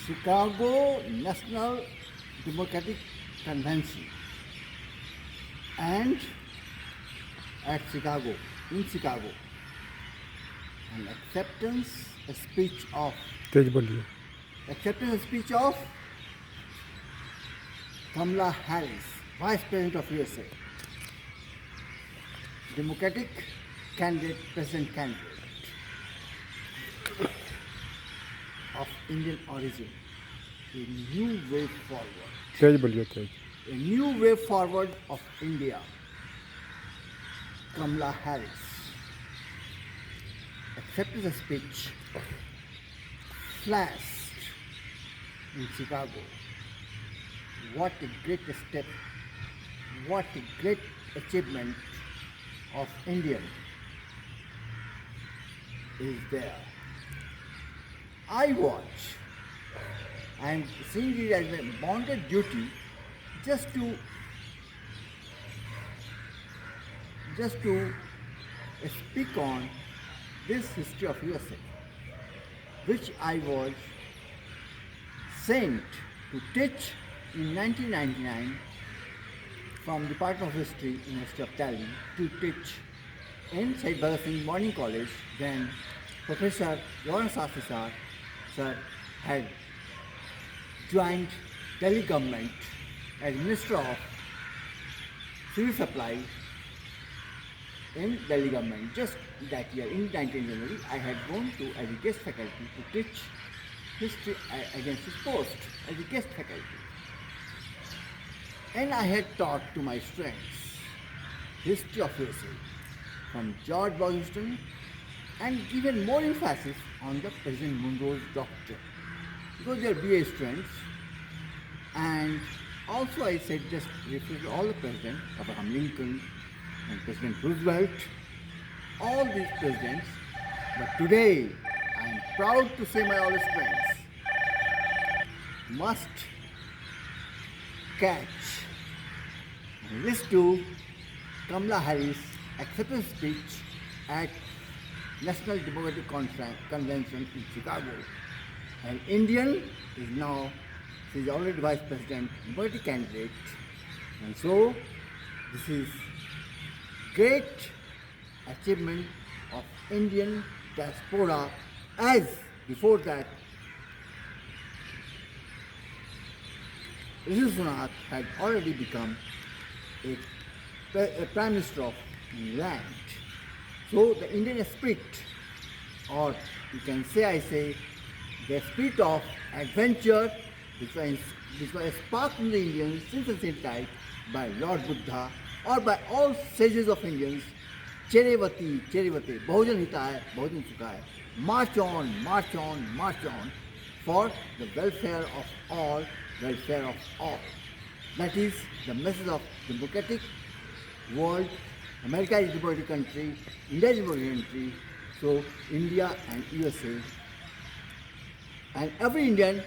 Chicago National Democratic Convention and at Chicago, in Chicago, an acceptance speech of तेज बोलिए. acceptance speech of Kamala Harris, Vice President of USA, Democratic candidate, President candidate of Indian origin, a new way forward. तेज बोलिए तेज. A new way forward of India. Kamala Harris accepted the speech, flashed in Chicago. What a great step, what a great achievement of Indian is there. I watch and seeing it as a bonded duty just to speak on this history of USA, which I was sent to teach in 1999 from Department of History, University of Delhi, to teach in Syed Bhagat Singh Morning College when Professor Lawrence Sastry sir had joined Delhi government as Minister of Civil Supply in Delhi government. Just that year, in 19th January, I had gone to as a guest faculty to teach history against his post as a guest faculty. And I had taught to my students history of USA from George Washington and given more emphasis on the President Monroe's doctrine because they are BA students. And also I said just refer to all the presidents, Abraham Lincoln and President Roosevelt, all these presidents. But today I am proud to say, my all students must catch and listen to Kamala Harris acceptance speech at National Democratic Convention in Chicago. An Indian is now, she is already Vice President, Democratic candidate, and so this is great achievement of Indian diaspora, as before that Rishi Sunak had already become a Prime Minister of England. So the Indian spirit, or you can say, I say, the spirit of adventure, which was sparked in the Indians since ancient time by Lord Buddha or by all sages of Indians, Cherevati, Cherevati, Bahujan Hitaya, Bahujan Sukhaya, march on, march on, march on for the welfare of all, welfare of all. That is the message of democratic world. America is a democratic country, India is a democratic country, so India and USA and every Indian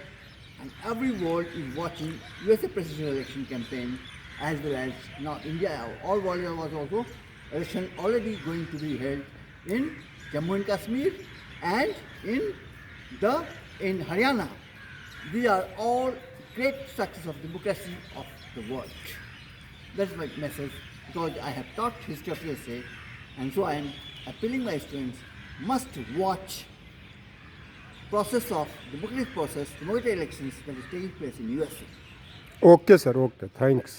and every world is watching USA presidential election campaign, as well as now India, all world was also election already going to be held in Jammu and Kashmir and in Haryana. These are all great success of democracy of the world. That's my message, because I have taught history of USA, and so I am appealing my students must watch process of democratic process, democratic elections that is taking place in USA. Okay sir, okay, thanks.